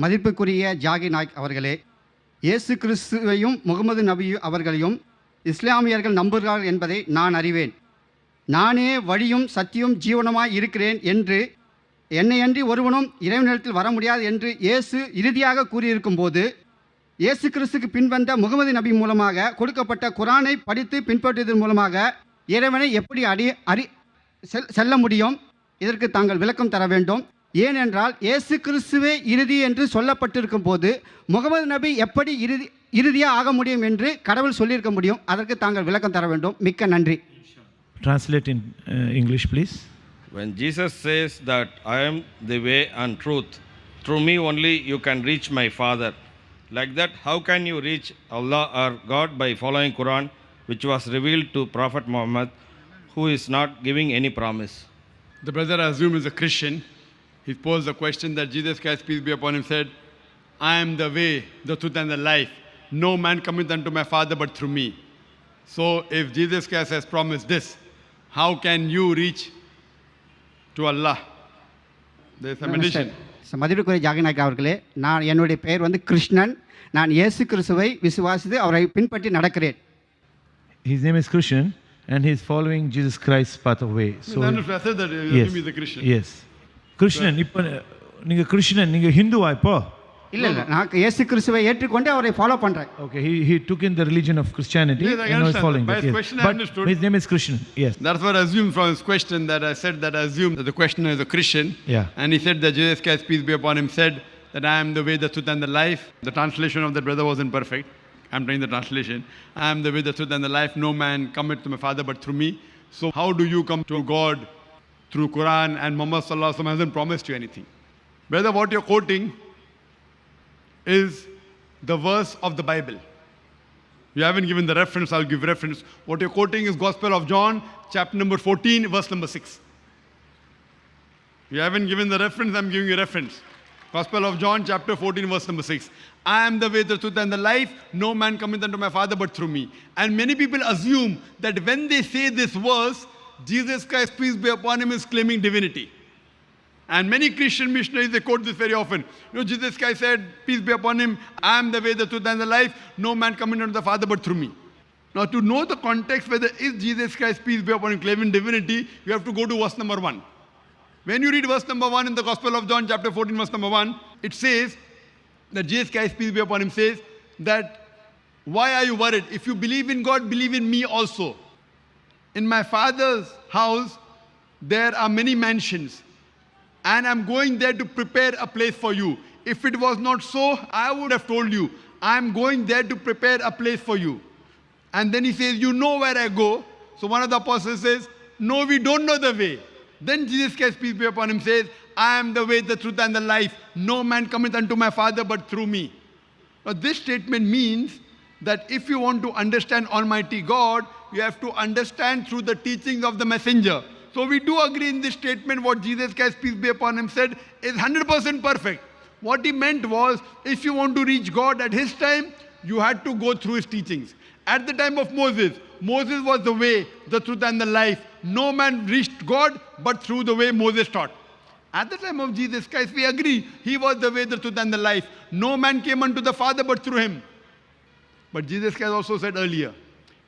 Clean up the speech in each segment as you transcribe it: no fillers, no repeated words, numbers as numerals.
மதிப்புக்குரிய ஜாகி நாயக் அவர்களே, இயேசு கிறிஸ்துவையும் முகமது நபி அவர்களையும் இஸ்லாமியர்கள் நம்புகிறார்கள் என்பதை நான் அறிவேன். நானே வழியும் சத்தியும் ஜீவனமாய் இருக்கிறேன் என்று என்னையன்றி ஒருவனும் இறைவனிடத்தில் வர முடியாது என்று இயேசு இறுதியாக கூறியிருக்கும் போது, இயேசு கிறிஸ்துக்கு பின்வந்த முகமது நபி மூலமாக கொடுக்கப்பட்ட குரானை படித்து பின்பற்றுவதன் மூலமாக இறைவனை எப்படி செல்ல முடியும்? இதற்கு தாங்கள் விளக்கம் தர வேண்டும். ஏனென்றால் இயேசு கிறிஸ்துவே இறுதி என்று சொல்லப்பட்டிருக்கும் போது முகமது நபி எப்படி இறுதியாக ஆக முடியும் என்று கடவுள் சொல்லியிருக்க முடியும். அதற்கு தாங்கள் விளக்கம் தர வேண்டும். மிக்க நன்றி. Translate in English, please. When Jesus says that I am the way and truth, through me only you can reach my Father. Like that, how can you reach Allah or God by following Quran, which was revealed to Prophet Muhammad, who is not giving any promise? The brother, I assume, is a Christian. He posed the question that Jesus Christ, peace be upon him, said, I am the way, the truth and the life. No man cometh unto my Father but through me. So if Jesus Christ has promised this, how can you reach to Allah? There is some addition. மதிப்புக்குரிய ஜாகி நாயக் அவர்களே, என்னுடைய பெயர் கிருஷ்ணன். நான் இயேசு கிறிஸ்துவை விசுவாசித்து அவரை பின்பற்றி நடக்கிறேன். His name is Krishnan and he is following Jesus Christ's path of way. So I said that yes, he is a Christian. Yes. Krishnan, இப்போ நீங்க கிறிஸ்டியன், நீங்க ஹிந்துவா இப்போ? இல்ல நான் இயேசு கிறிஸ்துவை ஏற்றுக்கொண்டு அவரை ஃபாலோ பண்றேன். Okay, he took in the religion of Christianity and now is following that. Yes. But his name is Krishnan. Yes. That's what I assumed from his question, that I said that I assumed that the questioner is a Christian. Yeah. And he said that Jesus Christ, peace be upon him, said that I am the way, the truth and the life. The translation of that brother wasn't perfect. I'm trying the translation. I am the way, the truth and the life. No man cometh to my Father but through me. So how do you come to God? Through Quran, and Muhammad sallallahu alaihi wasallam hasn't promised you anything. Brother, what you're quoting is the verse of the Bible. You haven't given the reference, I'll give reference. What you're quoting is Gospel of John, chapter number 14, verse number 6. You haven't given the reference, I'm giving you reference. Gospel of John, chapter 14, verse number 6. I am the way, the truth and the life. No man cometh unto my Father but through me. And many people assume that when they say this verse, Jesus Christ, peace be upon him, is claiming divinity. And many Christian missionaries, they quote this very often. Jesus Christ said, peace be upon him, I am the way, the truth and the life. No man coming unto the Father but through me. Now to know the context whether is Jesus Christ, peace be upon him, claiming divinity, you have to go to verse number 1. When you read verse number 1 in the Gospel of John, chapter 14, verse number 1, it says that Jesus Christ, peace be upon him, says that, why are you worried? If you believe in God, believe in me also. In my Father's house, there are many mansions, and I'm going there to prepare a place for you. If it was not so, I would have told you, I'm going there to prepare a place for you. And then he says, you know where I go. So one of the apostles says, no, we don't know the way. Then Jesus Christ, peace be upon him, says, I am the way, the truth and the life. No man cometh unto my Father but through me. Now this statement means that if you want to understand Almighty God, you have to understand through the teachings of the messenger. So we do agree in this statement what Jesus Christ, peace be upon him, said is 100% perfect. What he meant was, if you want to reach God at his time, you had to go through his teachings. At the time of Moses, Moses was the way, the truth and the life. No man reached God but through the way Moses taught. At the time of Jesus Christ, we agree, he was the way, the truth and the life. No man came unto the Father but through him. But Jesus Christ also said earlier,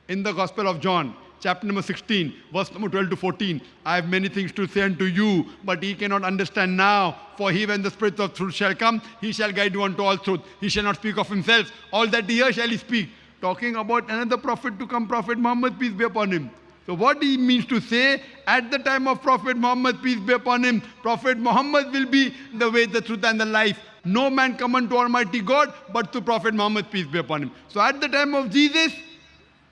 in the Gospel of John, chapter number 16, verse number 12 to 14, I have many things to say unto you, but ye cannot understand now. For he, when the Spirit of truth shall come, he shall guide you unto all truth. He shall not speak of himself. All that he hears shall he speak. Talking about another prophet to come, Prophet Muhammad, peace be upon him. So what he means to say, at the time of Prophet Muhammad, peace be upon him, Prophet Muhammad will be the way, the truth and the life. No man come unto Almighty God but to Prophet Muhammad, peace be upon him. So at the time of Jesus,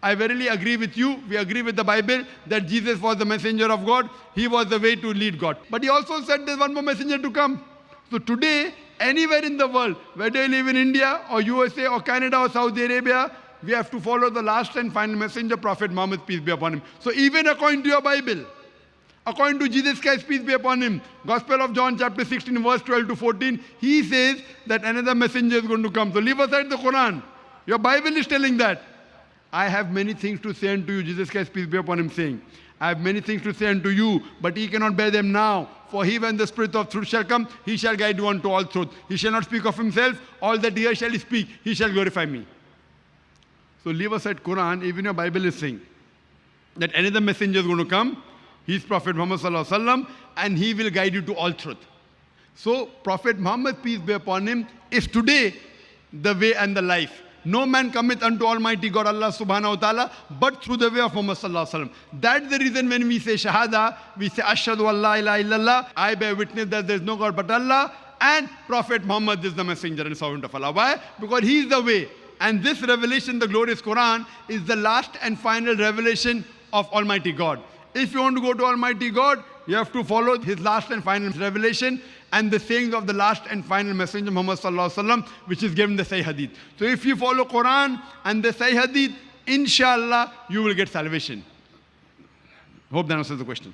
I verily agree with you, we agree with the Bible, that Jesus was the messenger of God. He was the way to lead God. But he also said there's one more messenger to come. So today, anywhere in the world, whether you live in India or USA or Canada or Saudi Arabia, we have to follow the last and final messenger, Prophet Muhammad, peace be upon him. So even according to your Bible, according to Jesus Christ, peace be upon him, Gospel of John, chapter 16, verse 12 to 14, he says that another messenger is going to come. So leave aside the Quran. Your Bible is telling that. I have many things to say unto you, Jesus Christ, peace be upon him, saying, I have many things to say unto you, but ye cannot bear them now. For he, when the Spirit of truth shall come, he shall guide you unto all truth. He shall not speak of himself. All that he shall speak, he shall glorify me. So leave aside Quran. Even your Bible is saying that another messenger is going to come. He is Prophet Muhammad sallallahu alaihi wasallam, and he will guide you to all truth. So Prophet Muhammad, peace be upon him, is today the way and the life. No man cometh unto Almighty God, Allah subhanahu wa ta'ala, but through the way of Muhammad sallallahu alaihi wasallam. That's the reason when we say Shahada, we say Ashhadu an la ilaha illallah, I bear witness that there is no God but Allah, and Prophet Muhammad is the messenger and servant of Allah. Why? Because he is the way. And this revelation, the glorious Quran, is the last and final revelation of Almighty God. If you want to go to Almighty God, you have to follow his last and final revelation and the sayings of the last and final messenger Muhammad sallallahu alaihi wasallam, which is given the Sahih Hadith. So if you follow Quran and the Sahih Hadith, inshallah, you will get salvation. Hope that answers the question.